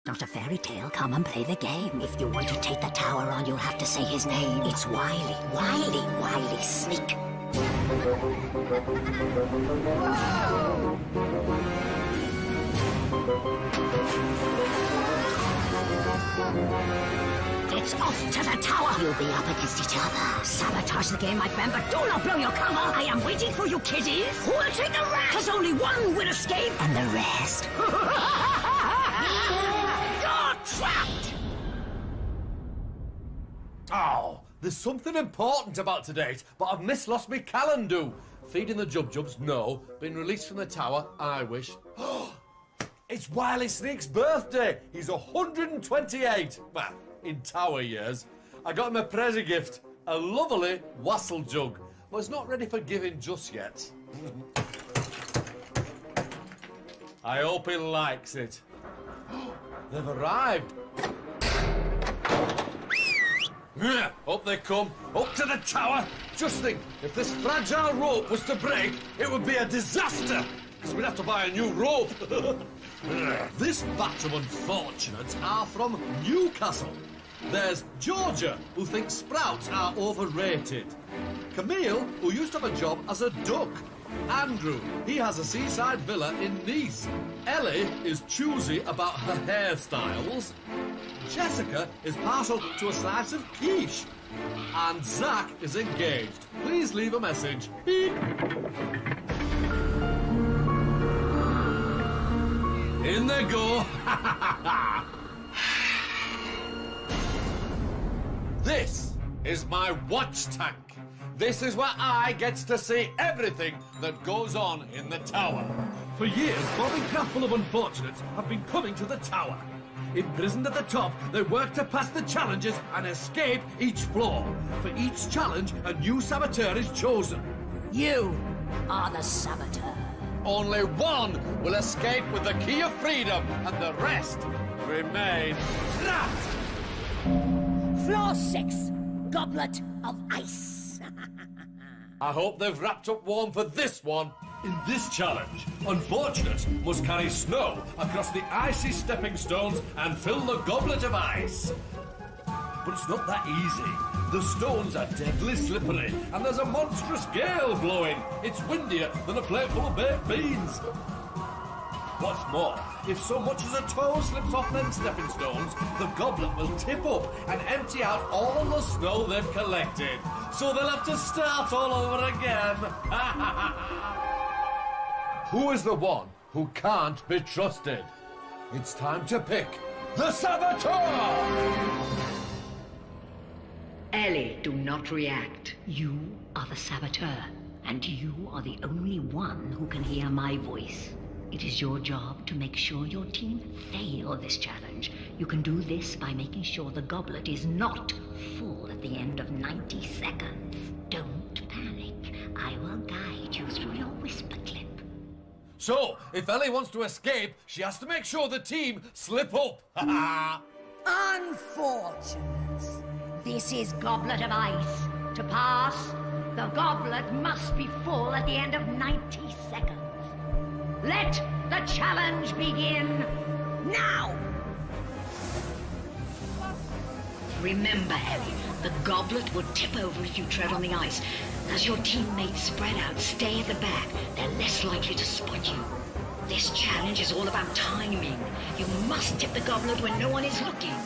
not a fairy tale. Come and play the game. If you want to take the tower on, you'll have to say his name. It's Wily, Wily, Wily Sneak. It's off to the tower! You'll be up against each other. Sabotage the game, my friend, but do not blow your cover! I am waiting for you, kiddies! Who will take the rest? Because only one will escape, and the rest... You're trapped! Oh, there's something important about today, but I've mislost me calendar. Feeding the Jub-Jubs, no. Being released from the tower, I wish. It's Wily Sneak's birthday! He's 128! Well, in tower years. I got him a present gift, a lovely wassail jug, but it's not ready for giving just yet. I hope he likes it. They've arrived. Up they come, up to the tower. Just think, if this fragile rope was to break, it would be a disaster, because we'd have to buy a new rope. This batch of unfortunates are from Newcastle. There's Georgia, who thinks sprouts are overrated. Camille, who used to have a job as a duck. Andrew, he has a seaside villa in Nice. Ellie is choosy about her hairstyles. Jessica is partial to a slice of quiche. And Zach is engaged. Please leave a message. Beep. In they go. This is my watch tank. This is where I get to see everything that goes on in the tower. For years, bobbing craftful of unfortunates have been coming to the tower. Imprisoned at the top, they work to pass the challenges and escape each floor. For each challenge, a new saboteur is chosen. You are the saboteur. Only one will escape with the key of freedom, and the rest remain trapped. Floor 6, Goblet of Ice. I hope they've wrapped up warm for this one. In this challenge, unfortunates must carry snow across the icy stepping stones and fill the goblet of ice. But it's not that easy. The stones are deadly slippery, and there's a monstrous gale blowing. It's windier than a plate full of baked beans. What's more, if so much as a toe slips off them stepping stones, the goblet will tip up and empty out all the snow they've collected. So they'll have to start all over again. Who is the one who can't be trusted? It's time to pick the saboteur! Ellie, do not react. You are the saboteur, and you are the only one who can hear my voice. It is your job to make sure your team fail this challenge. You can do this by making sure the goblet is not full at the end of 90 seconds. Don't panic. I will guide you through your whisper clip. So, if Ellie wants to escape, she has to make sure the team slip up. Unfortunates. This is Goblet of Ice. To pass, the goblet must be full at the end of 90 seconds. Let the challenge begin now! Remember, Ellie, the goblet would tip over if you tread on the ice. As your teammates spread out, stay at the back. They're less likely to spot you. This challenge is all about timing. You must tip the goblet when no one is looking.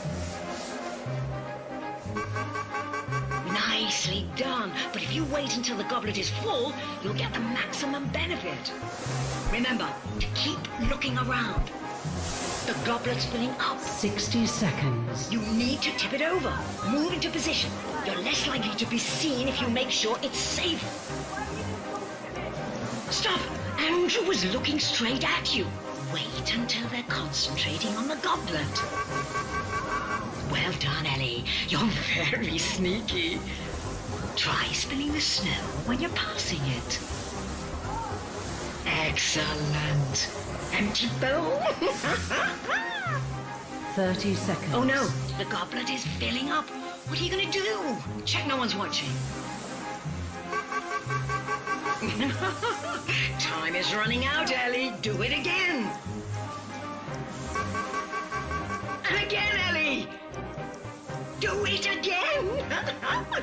Nicely done. But if you wait until the goblet is full, you'll get the maximum benefit. Remember to keep looking around. The goblet's filling up. 60 seconds. You need to tip it over. Move into position. You're less likely to be seen if you make sure it's safe. Stop! Andrew was looking straight at you. Wait until they're concentrating on the goblet. Well done, Ellie. You're very sneaky. Try spilling the snow when you're passing it. Excellent. Empty bowl. 30 seconds. Oh no, the goblet is filling up. What are you going to do? Check no one's watching. Time is running out, Ellie. Do it again. And again, Ellie! Do it again!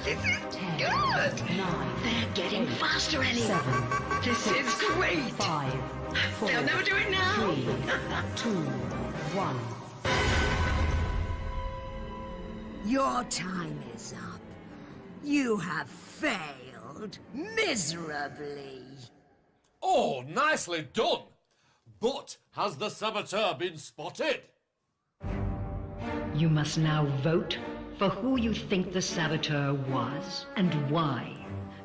This is 10, good! 9, They're getting faster, Ellie! 7, This is great! 5, 4, They'll never do it now! 3, 2, 1. Your time is up. You have failed miserably. Oh, nicely done. But has the saboteur been spotted? You must now vote for who you think the saboteur was and why.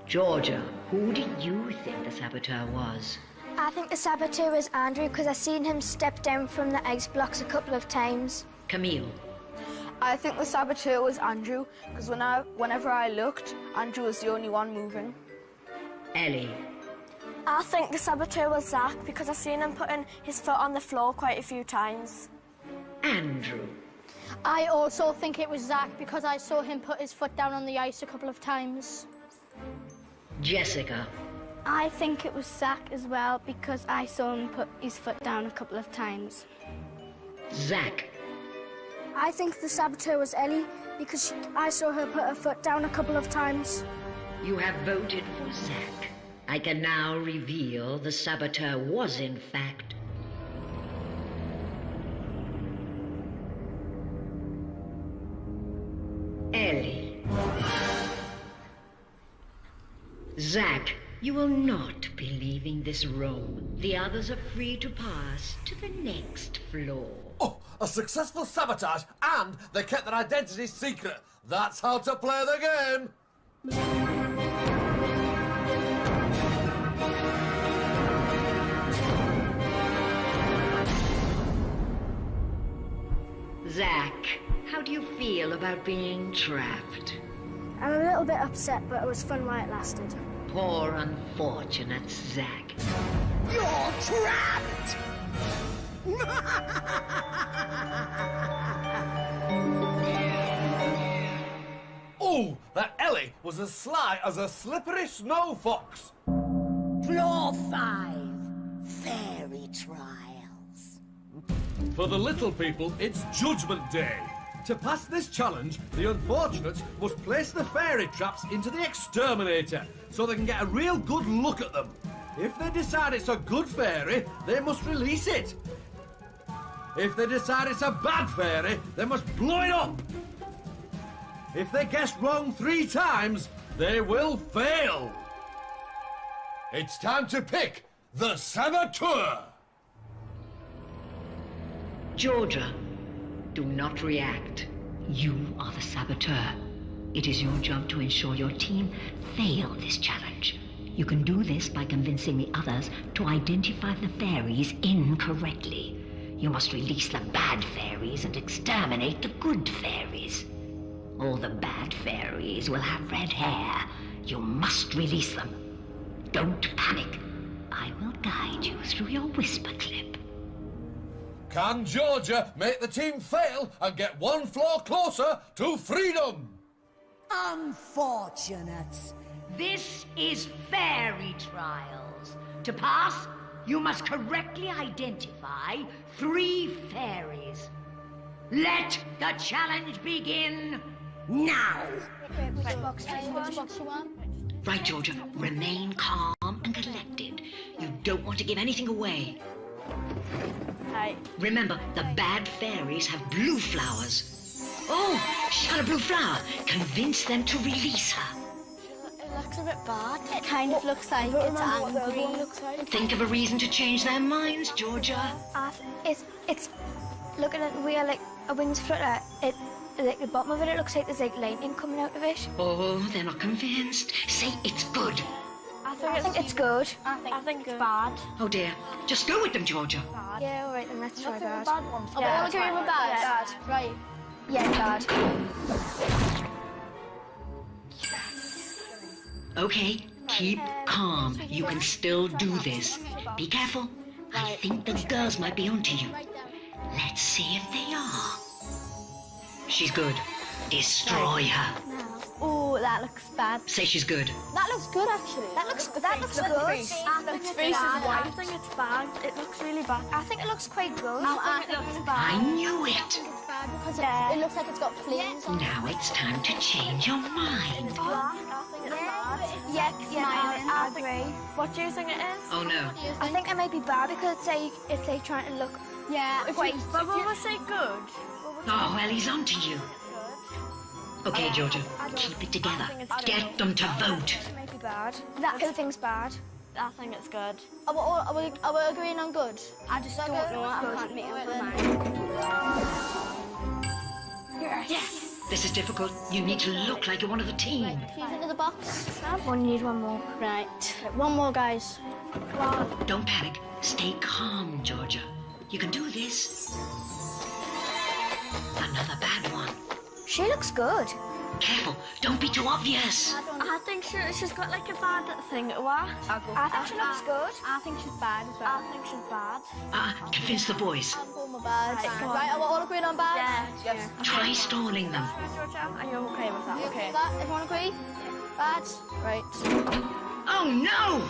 Georgia, who do you think the saboteur was? I think the saboteur was Andrew because I've seen him step down from the ice blocks a couple of times. Camille. I think the saboteur was Andrew because whenever I looked, Andrew was the only one moving. Ellie. I think the saboteur was Zach because I've seen him putting his foot on the floor quite a few times. Andrew. I also think it was Zach because I saw him put his foot down on the ice a couple of times. Jessica. I think it was Zach as well because I saw him put his foot down a couple of times. Zach. I think the saboteur was Ellie because I saw her put her foot down a couple of times. You have voted for Zach. I can now reveal the saboteur was, in fact, Ellie. Zach, you will not be leaving this room. The others are free to pass to the next floor. Oh, a successful sabotage, and they kept their identity secret. That's how to play the game. Zach, how do you feel about being trapped? I'm a little bit upset, but it was fun while it lasted. Poor unfortunate Zach. You're trapped! Oh, that Ellie was as sly as a slippery snow fox. Floor 5, fairy trials. For the little people, it's Judgment Day. To pass this challenge, the unfortunates must place the fairy traps into the exterminator so they can get a real good look at them. If they decide it's a good fairy, they must release it. If they decide it's a bad fairy, they must blow it up. If they guess wrong 3 times, they will fail. It's time to pick the saboteur. Georgia, do not react. You are the saboteur. It is your job to ensure your team fail this challenge. You can do this by convincing the others to identify the fairies incorrectly. You must release the bad fairies and exterminate the good fairies. All the bad fairies will have red hair. You must release them. Don't panic. I will guide you through your whisper clip. Can Georgia make the team fail and get 1 floor closer to freedom? Unfortunates. This is fairy trials. To pass, you must correctly identify 3 fairies. Let the challenge begin now. Which box you want? Right, Georgia, remain calm and collected. You don't want to give anything away. Hey. Remember, the bad fairies have blue flowers. Oh, she's got a blue flower. Convince them to release her. It looks a bit bad. It kind of looks like it's angry. Think of a reason to change their minds, Georgia. It's looking at where like a wings flutter. Like the bottom of it looks like there's like lightning coming out of it. Oh, they're not convinced. Say it's good. I think it's good. I think it's bad. Oh dear. Just go with them, Georgia. Yeah, all right, then let's try bad. Oh, we're all going with bad. Right. Yeah, bad. Okay, keep calm. You can still do this. Be careful. I think the girls might be onto you. Let's see if they are. She's good. Destroy her. Oh, that looks bad. Say she's good. That looks good, actually. That looks good. I think Its it's face is bad. white. I think it's bad. It looks really bad. I think it looks quite good. I think it's I bad. knew it. It's bad Because it looks like it's got flames on it. Now it's time to change your mind. Yeah, I agree. What do you think it is? Oh no. I think it might be bad because it's like trying to look quite. But will we say good? Oh, well, he's on to you. Okay, Georgia, keep it together. Get them to vote. It might be bad. Who thinks bad? I think it's good. Are we agreeing on good? I just don't know. I can't make up my mind. Yes. This is difficult. You need to look like you're one of the team. Keys into the box. We need one more. Right. One more, guys. Come on. Don't panic. Stay calm, Georgia. You can do this. Another bad one. She looks good. Careful. Don't be too obvious. I think she's got like a bad thing. What? I think she looks good. I think she's bad as well. I think she's bad. Convince the boys. I'm going with bad. Right, are we all agreeing on bad? Yes. Try stalling them. Georgia, are you okay with that? Okay. That, everyone agree? Bad? Right. Oh, no!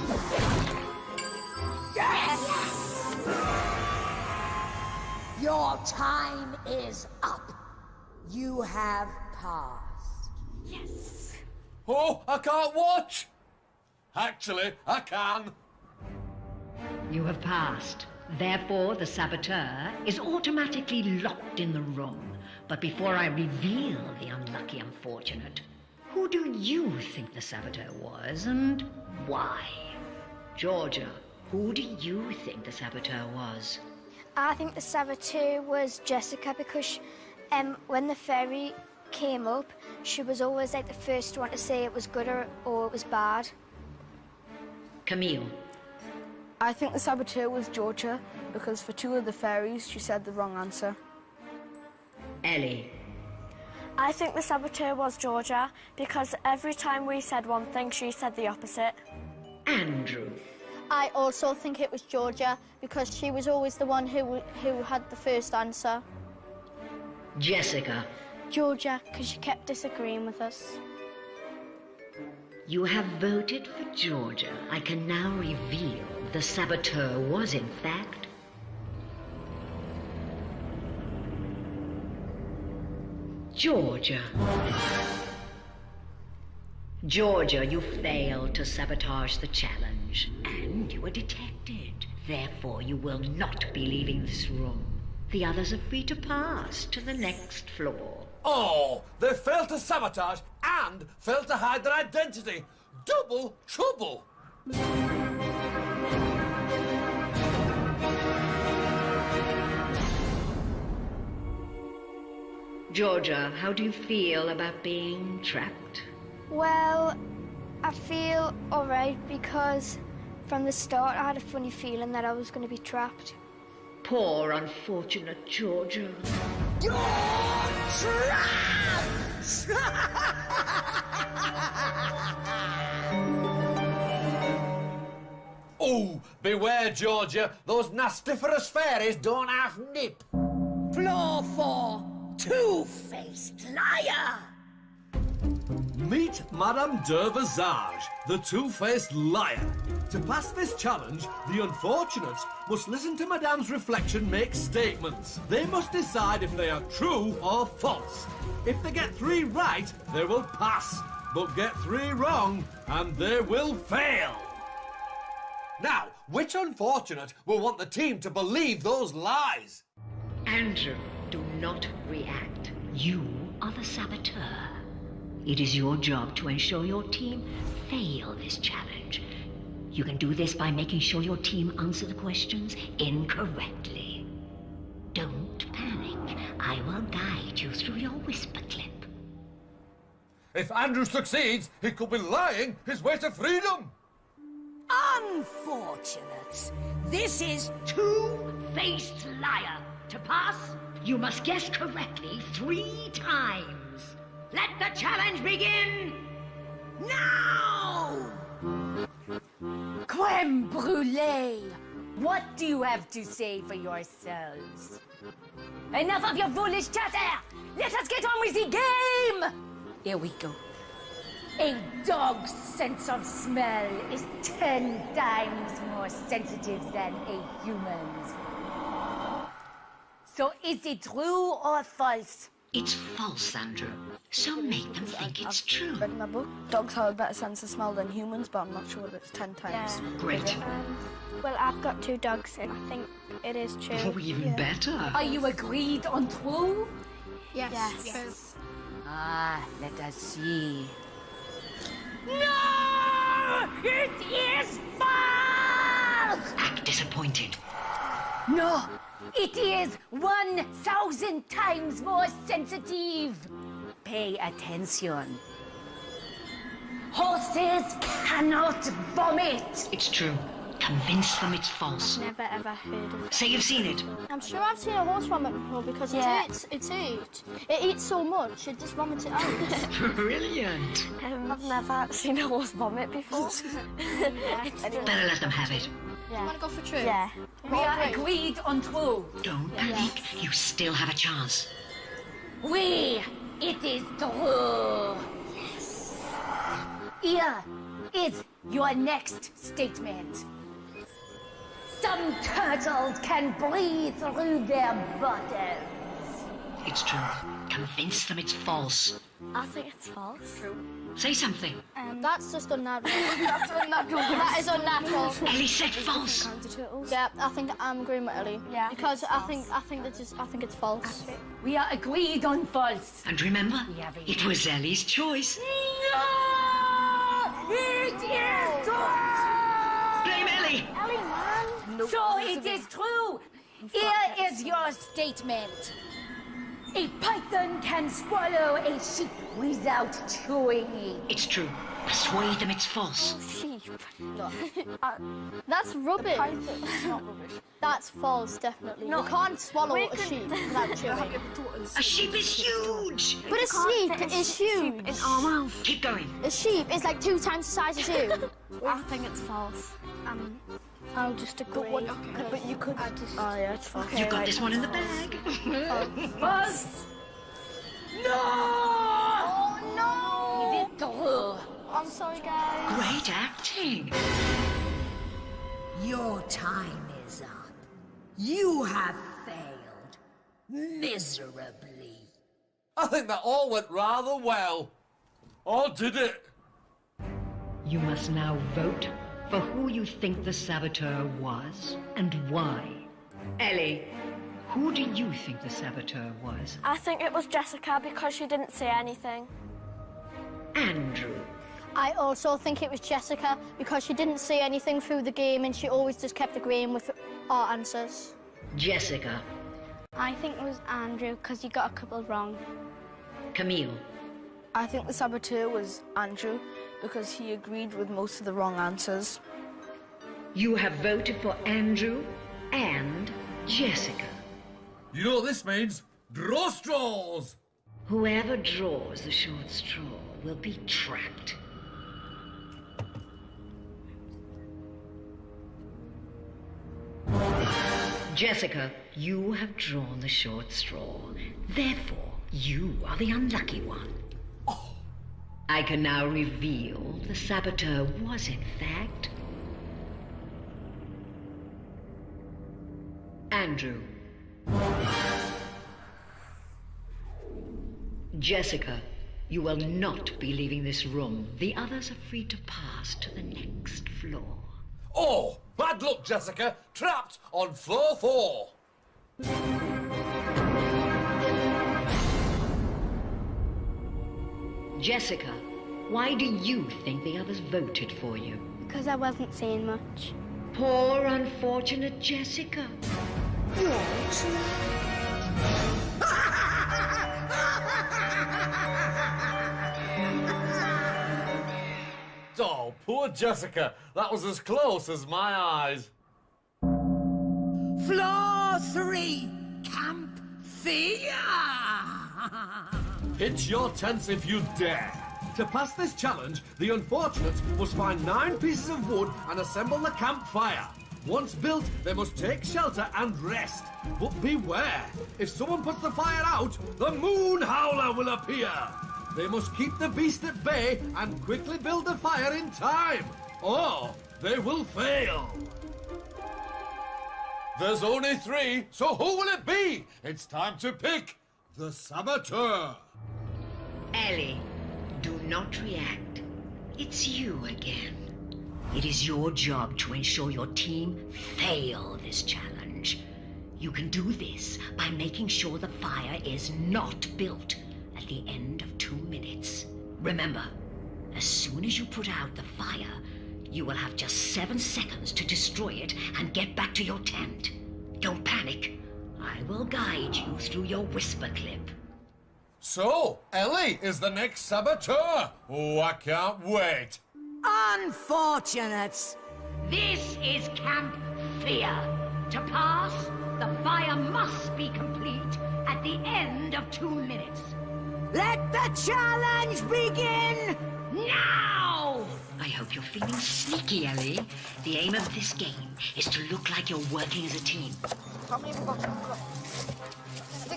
Your time is up. You have passed. Yes. Oh, I can't watch! Actually, I can. You have passed. Therefore, the saboteur is automatically locked in the room. But before I reveal the unlucky unfortunate, who do you think the saboteur was and why? Georgia, who do you think the saboteur was? I think the saboteur was Jessica because when the fairy came up, she was always like the first one to say it was good or it was bad. Camille. I think the saboteur was Georgia because for two of the fairies, she said the wrong answer. Ellie. I think the saboteur was Georgia because every time we said one thing, she said the opposite. Andrew. I also think it was Georgia because she was always the one who had the first answer. Jessica. Georgia, because she kept disagreeing with us. You have voted for Georgia. I can now reveal the saboteur was, in fact, Georgia. Georgia, you failed to sabotage the challenge, and you were detected. Therefore, you will not be leaving this room. The others are free to pass to the next floor. Oh, they failed to sabotage and failed to hide their identity. Double trouble. Georgia, how do you feel about being trapped? Well, I feel alright because from the start I had a funny feeling that I was going to be trapped. Poor, unfortunate Georgia. You're trapped! Oh, beware, Georgia. Those nastiferous fairies don't have nip. Floor 4, two-faced liar! Meet Madame de Visage, the two-faced liar. To pass this challenge, the unfortunates must listen to Madame's reflection make statements. They must decide if they are true or false. If they get 3 right, they will pass. But get 3 wrong, and they will fail. Now, which unfortunate will want the team to believe those lies? Andrew, do not react. You are the saboteur. It is your job to ensure your team fail this challenge. You can do this by making sure your team answer the questions incorrectly. Don't panic. I will guide you through your whisper clip. If Andrew succeeds, he could be lying his way to freedom. Unfortunate. This is Two-faced liar. To pass, you must guess correctly 3 times. Let the challenge begin! now! Crème brûlée! What do you have to say for yourselves? Enough of your foolish chatter! Let us get on with the game! Here we go. A dog's sense of smell is 10 times more sensitive than a human's. So is it true or false? It's false, Andrew. So make them think it's true. Read in my book, dogs have a better sense of smell than humans, but I'm not sure that it's 10 times. Great. Well, I've got 2 dogs, and I think it is true. Oh, even better. Are you agreed on true? Yes. Ah, let us see. No! It is false! Act disappointed. No, it is 1,000 times more sensitive. Pay attention. Horses cannot vomit. It's true. Convince them it's false. Never ever heard of it. Say you've seen it. I'm sure I've seen a horse vomit before because it eats so much, it just vomits it out. Brilliant. I've never seen a horse vomit before. Better let them have it. You want to go for true? Yeah. We are agreed on true. Don't panic. You still have a chance. We, it is true. Yes. Here is your next statement. Some turtles can breathe through their bodies. It's true. Convince them it's false. I think it's false. True. Say something. That's just unnatural. That's unnatural. That is unnatural. Ellie said false. Yeah, I think I'm agreeing with Ellie. Yeah. Because I think it's false. We are agreed on false. And remember, We have a- it was Ellie's choice. No! It is true! Blame Ellie. Ellie, man. So it is true. Here is your statement. A python can swallow a sheep without chewing it. It's true. Persuade them it's false. Sheep. That's rubbish. It's not rubbish. That's false, definitely. No. You can't swallow We a can- sheep without chewing. A sheep is huge. But a sheep is huge. In our mouth. Keep going. A sheep is like 2 times the size as you. I think it's false. I'll just agree. But you could... Oh, yeah, it's false. You've got this one in the bag. False. No! Oh, no! It is true. I'm sorry, guys. Great acting. Your time is up. You have failed miserably. I think that all went rather well. Or did it? You must now vote for who you think the saboteur was and why. Ellie, who do you think the saboteur was? I think it was Jessica because she didn't say anything. Andrew. I also think it was Jessica because she didn't say anything through the game and she always just kept agreeing with our answers. Jessica. I think it was Andrew because he got a couple wrong. Camille. I think the saboteur was Andrew because he agreed with most of the wrong answers. You have voted for Andrew and Jessica. You know what this means? Draw straws! Whoever draws the short straw will be trapped. Jessica, you have drawn the short straw. Therefore, you are the unlucky one. I can now reveal the saboteur was, in fact, Andrew. Jessica, you will not be leaving this room. The others are free to pass to the next floor. Oh, bad luck, Jessica. Trapped on floor 4. Jessica, why do you think the others voted for you? Because I wasn't saying much. Poor, unfortunate Jessica. Oh, poor Jessica. That was as close as my eyes. Floor 3, Camp Fear! Pitch your tents if you dare. To pass this challenge, the unfortunates must find 9 pieces of wood and assemble the campfire. Once built, they must take shelter and rest. But beware, if someone puts the fire out, the Moon Howler will appear. They must keep the beast at bay and quickly build the fire in time, or they will fail. There's only 3, so who will it be? It's time to pick the saboteur. Ellie, do not react. It's you again. It is your job to ensure your team fail this challenge. You can do this by making sure the fire is not built at the end of 2 minutes. Remember, as soon as you put out the fire, you will have just 7 seconds to destroy it and get back to your tent. Don't panic. I will guide you through your whisper clip. So, Ellie is the next saboteur. Oh, I can't wait. Unfortunate. This is Camp Fear. To pass, the fire must be complete at the end of 2 minutes. Let the challenge begin! Now! I hope you're feeling sneaky, Ellie. The aim of this game is to look like you're working as a team. Stick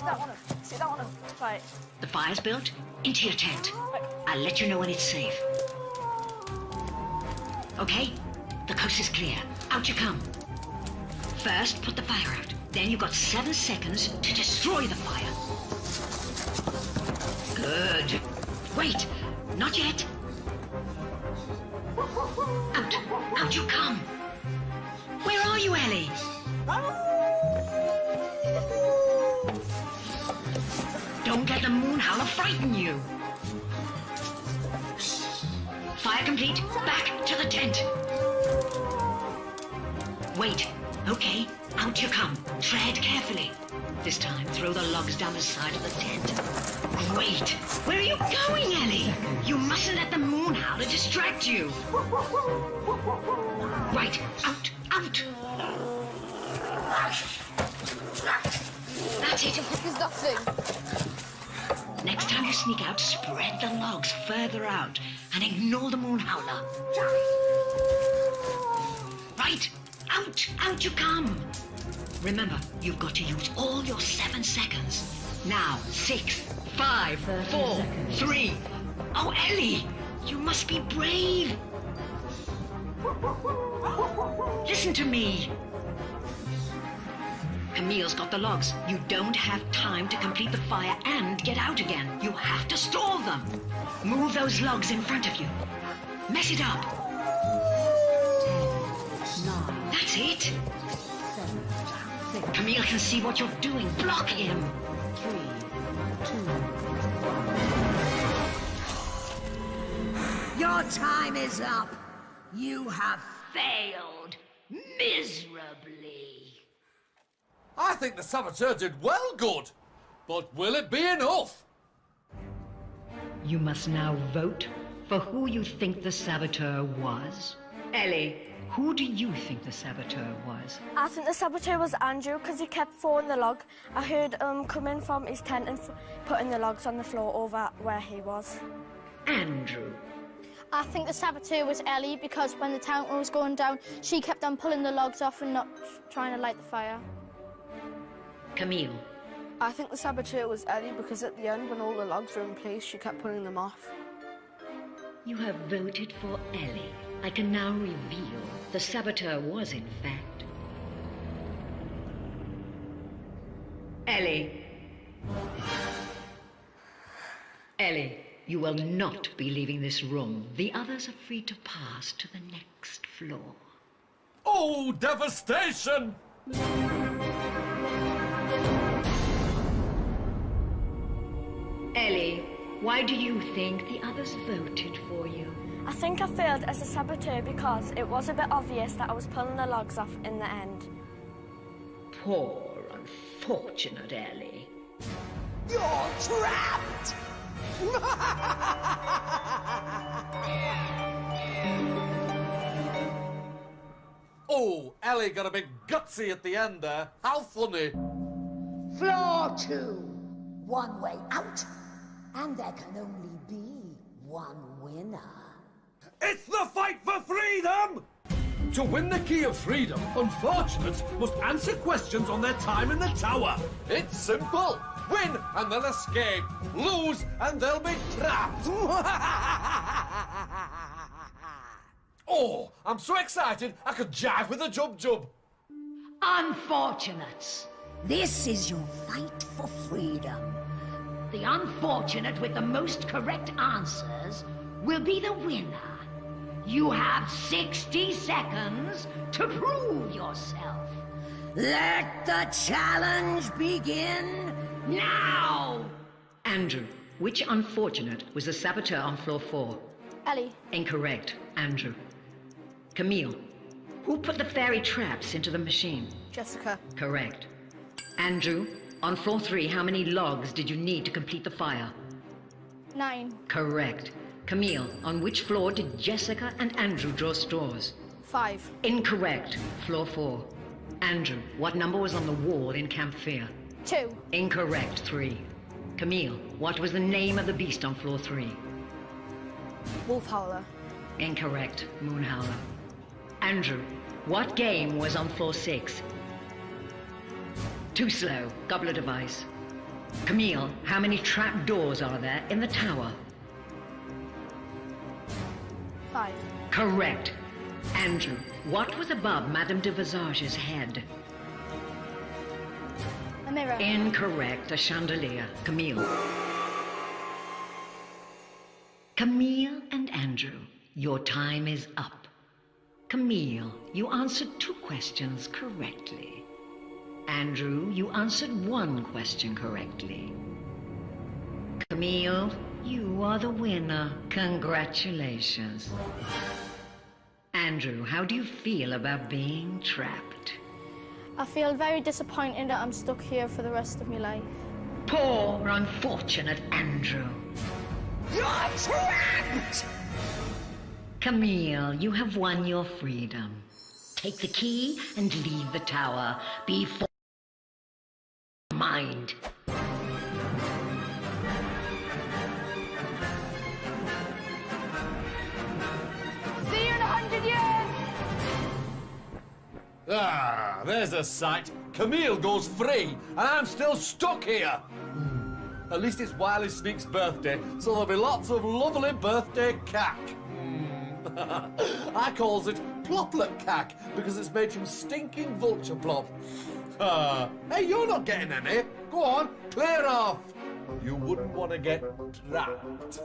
that one up. Stick that one up. Right. The fire's built. Into your tent. I'll let you know when it's safe. Okay? The coast is clear. Out you come. First, put the fire out. Then you've got 7 seconds to destroy the fire. Good. Wait. Not yet. Out. Out you come. Where are you, Ellie? Don't let the moon howler frighten you. Fire complete. Back to the tent. Wait. Okay. Out you come. Tread carefully. This time, throw the logs down the side of the tent. Great. Where are you going, Ellie? You mustn't let the moon howler distract you. Right. Out. Out. That's it. There's nothing. Next time you sneak out, spread the logs further out and ignore the moon howler. Right. Out. Out you come. Remember, you've got to use all your 7 seconds. Now, 6, 5, 4, 3. Oh, Ellie, you must be brave. Listen to me. Camille's got the logs. You don't have time to complete the fire and get out again. You have to stall them. Move those logs in front of you. Mess it up. 10, 9, That's it. 7, 6, Camille can see what you're doing. Block him. 3, 2, Your time is up. You have failed miserably. I think the saboteur did well good. But will it be enough? You must now vote for who you think the saboteur was. Ellie, who do you think the saboteur was? I think the saboteur was Andrew because he kept throwing the log. I heard him coming from his tent and putting the logs on the floor over where he was. Andrew. I think the saboteur was Ellie because when the town was going down, she kept on pulling the logs off and not trying to light the fire. Camille. I think the saboteur was Ellie because at the end, when all the logs were in place, she kept pulling them off. You have voted for Ellie. I can now reveal the saboteur was, in fact, Ellie. Ellie, you will not be leaving this room. The others are free to pass to the next floor. Oh, devastation! Ellie, why do you think the others voted for you? I think I failed as a saboteur because it was a bit obvious that I was pulling the logs off in the end. Poor, unfortunate Ellie. You're trapped! Oh, Ellie got a bit gutsy at the end there. How funny. Floor 2. One way out, and there can only be one winner. It's the fight for freedom! To win the key of freedom, unfortunates must answer questions on their time in the tower. It's simple. Win and they'll escape. Lose and they'll be trapped. Oh, I'm so excited I could jive with a jub-jub. Unfortunates! This is your fight for freedom. The unfortunate with the most correct answers will be the winner. You have 60 seconds to prove yourself. Let the challenge begin now! Andrew, which unfortunate was the saboteur on floor 4? Ellie. Incorrect, Andrew. Camille, who put the fairy traps into the machine? Jessica. Correct. Andrew, on floor 3, how many logs did you need to complete the fire? 9. Correct. Camille, on which floor did Jessica and Andrew draw straws? 5. Incorrect. Floor 4. Andrew, what number was on the wall in Camp Fear? 2. Incorrect. 3. Camille, what was the name of the beast on floor 3? Wolf Howler. Incorrect. Moonhowler. Andrew, what game was on floor 6? Too slow. Goblet of Ice. Camille, how many trap doors are there in the tower? 5. Correct. Andrew, what was above Madame de Visage's head? A mirror. Incorrect. A chandelier. Camille. Camille and Andrew, your time is up. Camille, you answered 2 questions correctly. Andrew, you answered 1 question correctly. Camille, you are the winner. Congratulations. Andrew, how do you feel about being trapped? I feel very disappointed that I'm stuck here for the rest of my life. Poor, unfortunate Andrew. You're trapped! Camille, you have won your freedom. Take the key and leave the tower before mind. See you in 100 years! Ah, there's a sight. Camille goes free, and I'm still stuck here. At least it's Wiley Sneak's birthday, so there'll be lots of lovely birthday cack. I calls it ploplet cack because it's made from stinking vulture plop. Hey, you're not getting any. Go on, clear off. You wouldn't want to get trapped.